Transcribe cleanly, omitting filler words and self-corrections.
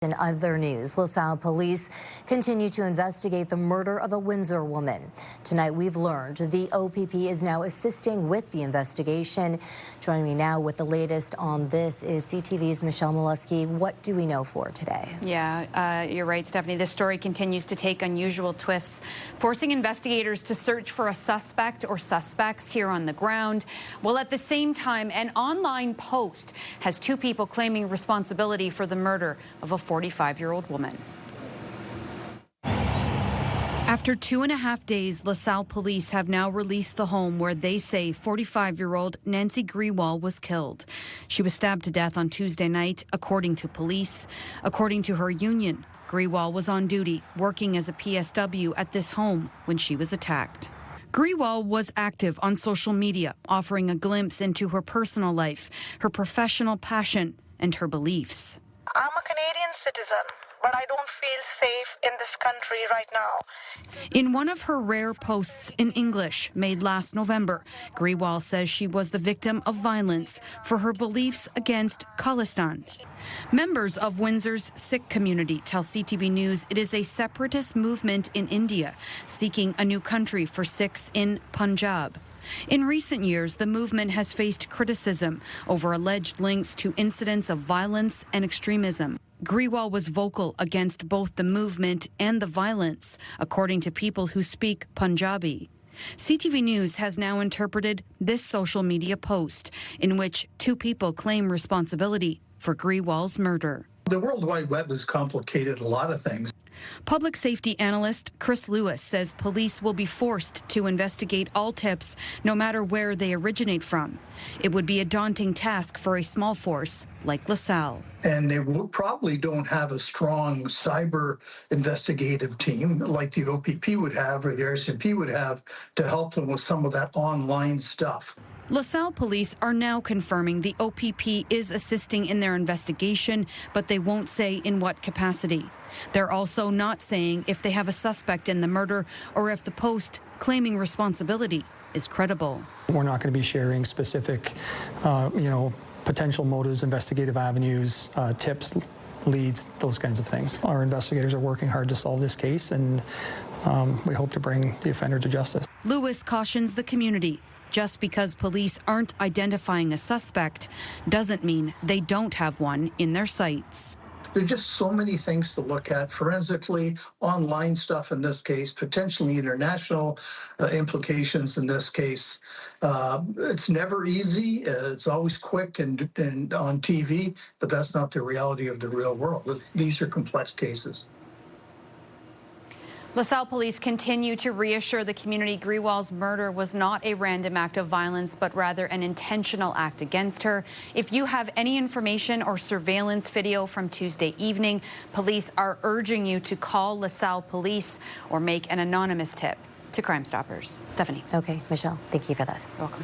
In other news, LaSalle police continue to investigate the murder of a Windsor woman. Tonight, we've learned the OPP is now assisting with the investigation. Joining me now with the latest on this is CTV's Michelle Maluske. What do we know for today? Yeah, you're right, Stephanie. This story continues to take unusual twists, forcing investigators to search for a suspect or suspects here on the ground. While at the same time, an online post has two people claiming responsibility for the murder of a 45-year-old woman. After 2.5 days, LaSalle police have now released the home where they say 45-year-old Nancy Grewal was killed. She was stabbed to death on Tuesday night, according to police. According to her union, Grewal was on duty, working as a PSW at this home when she was attacked. Grewal was active on social media, offering a glimpse into her personal life, her professional passion, and her beliefs. I'm a Canadian citizen, but I don't feel safe in this country right now. In one of her rare posts in English made last November, Grewal says she was the victim of violence for her beliefs against Khalistan. Members of Windsor's Sikh community tell CTV News it is a separatist movement in India seeking a new country for Sikhs in Punjab. In recent years, the movement has faced criticism over alleged links to incidents of violence and extremism. Grewal was vocal against both the movement and the violence, according to people who speak Punjabi. CTV News has now interpreted this social media post, in which two people claim responsibility for Grewal's murder. The World Wide Web has complicated a lot of things. Public safety analyst Chris Lewis says police will be forced to investigate all tips, no matter where they originate from. It would be a daunting task for a small force like LaSalle. And they probably don't have a strong cyber investigative team like the OPP would have or the RCMP would have to help them with some of that online stuff. LaSalle police are now confirming the OPP is assisting in their investigation, but they won't say in what capacity. They're also not saying if they have a suspect in the murder or if the post claiming responsibility is credible. We're not going to be sharing specific, potential motives, investigative avenues, tips, leads, those kinds of things. Our investigators are working hard to solve this case, and we hope to bring the offender to justice. Lewis cautions the community. Just because police aren't identifying a suspect doesn't mean they don't have one in their sights. There's just so many things to look at forensically, online stuff in this case, potentially international implications in this case. It's never easy. It's always quick and on TV, but that's not the reality of the real world. These are complex cases. LaSalle police continue to reassure the community Grewal's murder was not a random act of violence, but rather an intentional act against her. If you have any information or surveillance video from Tuesday evening, police are urging you to call LaSalle police or make an anonymous tip to Crime Stoppers. Stephanie. Okay, Michelle, thank you for this. Welcome.